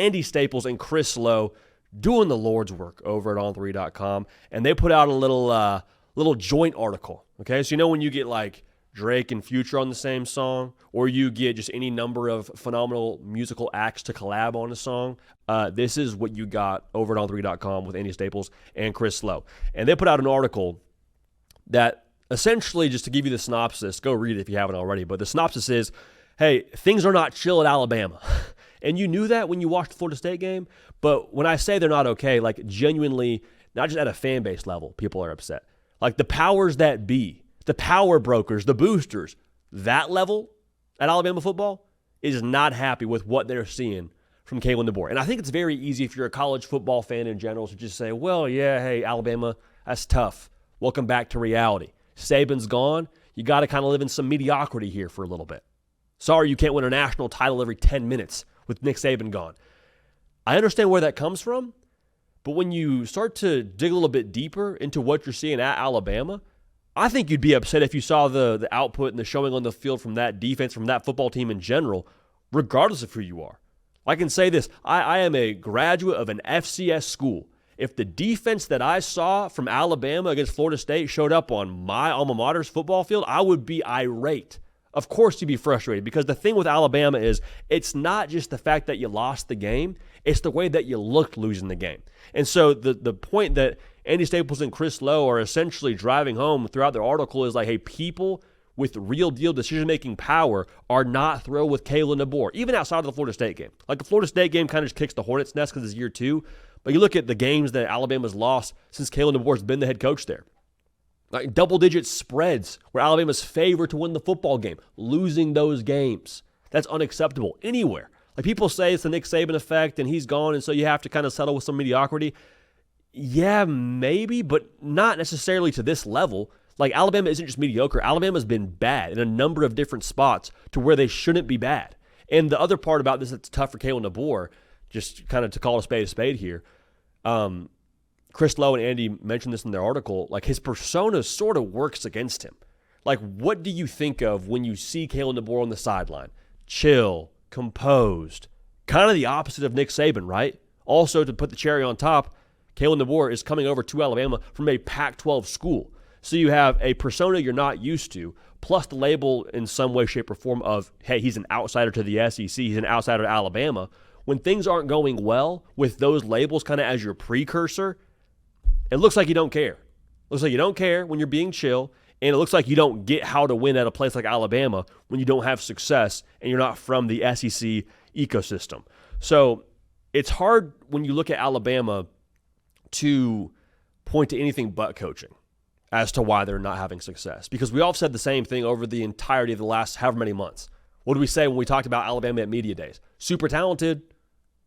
Andy Staples and Chris Lowe doing the Lord's work over at on3.com, and they put out a little joint article. Okay, so when you get like Drake and Future on the same song, or you get just any number of phenomenal musical acts to collab on a song, this is what you got over at on3.com with Andy Staples and Chris Lowe. And they put out an article that essentially, just to give you the synopsis, go read it if you haven't already, but the synopsis is, hey, things are not chill at Alabama. And you knew that when you watched the Florida State game, but when I say they're not okay, like genuinely, not just at a fan base level, people are upset. Like the powers that be, the power brokers, the boosters, that level at Alabama football is not happy with what they're seeing from Kalen DeBoer. And I think it's very easy if you're a college football fan in general to just say, well, yeah, hey, Alabama, that's tough. Welcome back to reality. Saban's gone. You got to kind of live in some mediocrity here for a little bit. Sorry you can't win a national title every 10 minutes with Nick Saban gone. I understand where that comes from, but when you start to dig a little bit deeper into what you're seeing at Alabama, I think you'd be upset if you saw the output and the showing on the field from that defense, from that football team in general, regardless of who you are. I can say this, I am a graduate of an FCS school. If the defense that I saw from Alabama against Florida State showed up on my alma mater's football field, I would be irate. Of course you'd be frustrated, because the thing with Alabama is it's not just the fact that you lost the game, it's the way that you looked losing the game. And so the point that Andy Staples and Chris Lowe are essentially driving home throughout their article is like, hey, people with real deal decision-making power are not thrilled with Kalen DeBoer, even outside of the Florida State game. Like the Florida State game kind of just kicks the hornet's nest because it's year 2. But you look at the games that Alabama's lost since Kalen DeBoer's been the head coach there. Like double-digit spreads where Alabama's favored to win the football game, losing those games. That's unacceptable anywhere. Like people say it's the Nick Saban effect and he's gone and so you have to kind of settle with some mediocrity. Yeah, maybe, but not necessarily to this level. Like Alabama isn't just mediocre. Alabama's been bad in a number of different spots to where they shouldn't be bad. And the other part about this that's tough for Kalen DeBoer, just kind of to call a spade here, Chris Lowe and Andy mentioned this in their article, like his persona sort of works against him. Like, what do you think of when you see Kalen DeBoer on the sideline? Chill, composed, kind of the opposite of Nick Saban, right? Also, to put the cherry on top, Kalen DeBoer is coming over to Alabama from a Pac-12 school. So you have a persona you're not used to, plus the label in some way, shape, or form of, hey, he's an outsider to the SEC, he's an outsider to Alabama. When things aren't going well with those labels kind of as your precursor, it looks like you don't care. It looks like you don't care when you're being chill, and it looks like you don't get how to win at a place like Alabama when you don't have success and you're not from the SEC ecosystem. So it's hard when you look at Alabama to point to anything but coaching as to why they're not having success, because we all said the same thing over the entirety of the last however many months. What did we say when we talked about Alabama at media days? Super talented.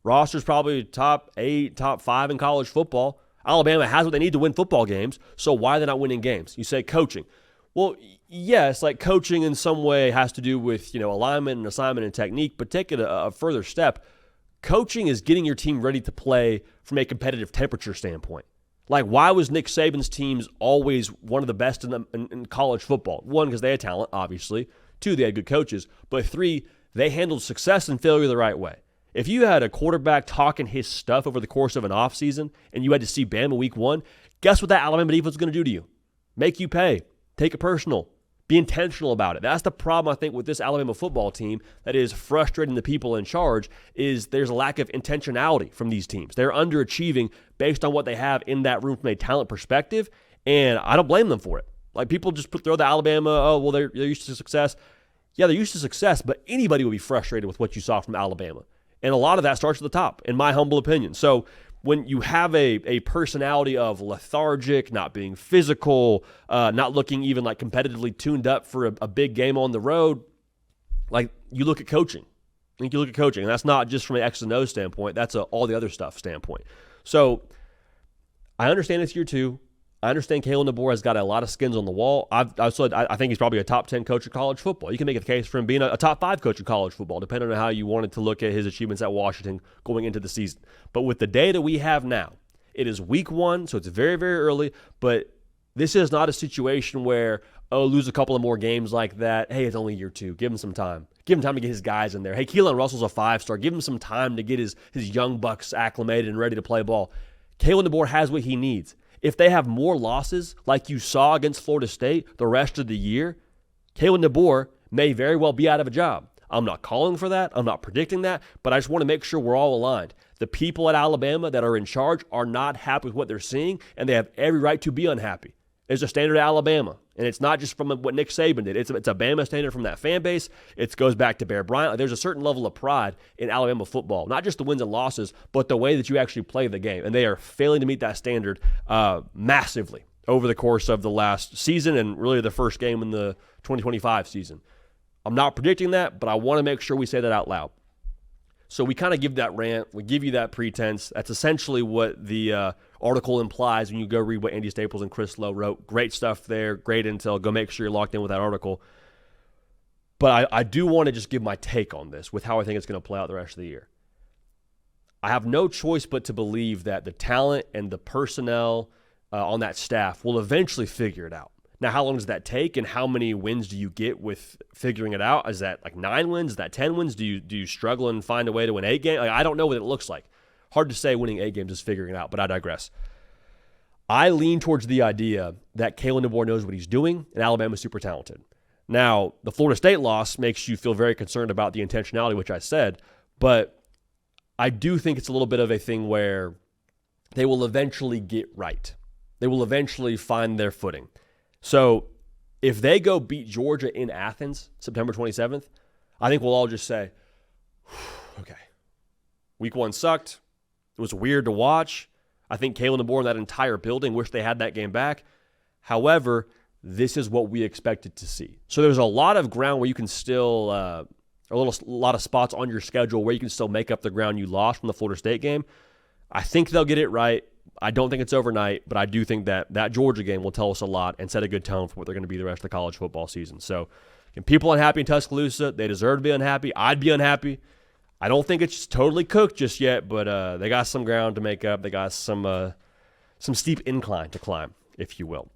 Roster's probably top 8, top 5 in college football. Alabama has what they need to win football games, so why are they not winning games? You say coaching. Well, yes, like coaching in some way has to do with, alignment and assignment and technique, but take it a further step. Coaching is getting your team ready to play from a competitive temperature standpoint. Like, why was Nick Saban's teams always one of the best in college football? 1, because they had talent, obviously. 2, they had good coaches. But 3, they handled success and failure the right way. If you had a quarterback talking his stuff over the course of an offseason and you had to see Bama week 1, guess what that Alabama defense is going to do to you? Make you pay. Take it personal. Be intentional about it. That's the problem, I think, with this Alabama football team that is frustrating the people in charge, is there's a lack of intentionality from these teams. They're underachieving based on what they have in that room from a talent perspective, and I don't blame them for it. Like, people just throw the Alabama, they're used to success. Yeah, they're used to success, but anybody would be frustrated with what you saw from Alabama. And a lot of that starts at the top, in my humble opinion. So when you have a personality of lethargic, not being physical, not looking even like competitively tuned up for a big game on the road, like you look at coaching. I think you look at coaching, and that's not just from an X and O standpoint. That's all the other stuff standpoint. So I understand it's year 2. I understand Kalen DeBoer has got a lot of skins on the wall. I think he's probably a top 10 coach of college football. You can make a case for him being a top 5 coach of college football, depending on how you wanted to look at his achievements at Washington going into the season. But with the data we have now, it is week 1, so it's very, very early. But this is not a situation where, lose a couple of more games like that. Hey, it's only year 2. Give him some time. Give him time to get his guys in there. Hey, Keelan Russell's a 5-star. Give him some time to get his young bucks acclimated and ready to play ball. Kalen DeBoer has what he needs. If they have more losses like you saw against Florida State the rest of the year, Kalen DeBoer may very well be out of a job. I'm not calling for that. I'm not predicting that, but I just want to make sure we're all aligned. The people at Alabama that are in charge are not happy with what they're seeing, and they have every right to be unhappy. There's a standard at Alabama, and it's not just from what Nick Saban did. It's a Bama standard from that fan base. It goes back to Bear Bryant. There's a certain level of pride in Alabama football, not just the wins and losses, but the way that you actually play the game, and they are failing to meet that standard massively over the course of the last season and really the first game in the 2025 season. I'm not predicting that, but I want to make sure we say that out loud. So we kind of give that rant. We give you that pretense. That's essentially what the article implies when you go read what Andy Staples and Chris Lowe wrote. Great stuff there. Great intel. Go make sure you're locked in with that article. But I do want to just give my take on this with how I think it's going to play out the rest of the year. I have no choice but to believe that the talent and the personnel on that staff will eventually figure it out. Now, how long does that take, and how many wins do you get with figuring it out? Is that like 9 wins? Is that 10 wins? Do you struggle and find a way to win 8 games? Like, I don't know what it looks like. Hard to say winning 8 games is figuring it out, but I digress. I lean towards the idea that Kalen DeBoer knows what he's doing, and Alabama's super talented. Now, the Florida State loss makes you feel very concerned about the intentionality, which I said, but I do think it's a little bit of a thing where they will eventually get right. They will eventually find their footing. So if they go beat Georgia in Athens, September 27th, I think we'll all just say, okay, week 1 sucked. It was weird to watch. I think Kalen DeBoer and that entire building wish they had that game back. However, this is what we expected to see. So there's a lot of ground where you can still, a lot of spots on your schedule where you can still make up the ground you lost from the Florida State game. I think they'll get it right. I don't think it's overnight, but I do think that Georgia game will tell us a lot and set a good tone for what they're going to be the rest of the college football season. So, people unhappy in Tuscaloosa, they deserve to be unhappy. I'd be unhappy. I don't think it's totally cooked just yet, but they got some ground to make up. They got some steep incline to climb, if you will.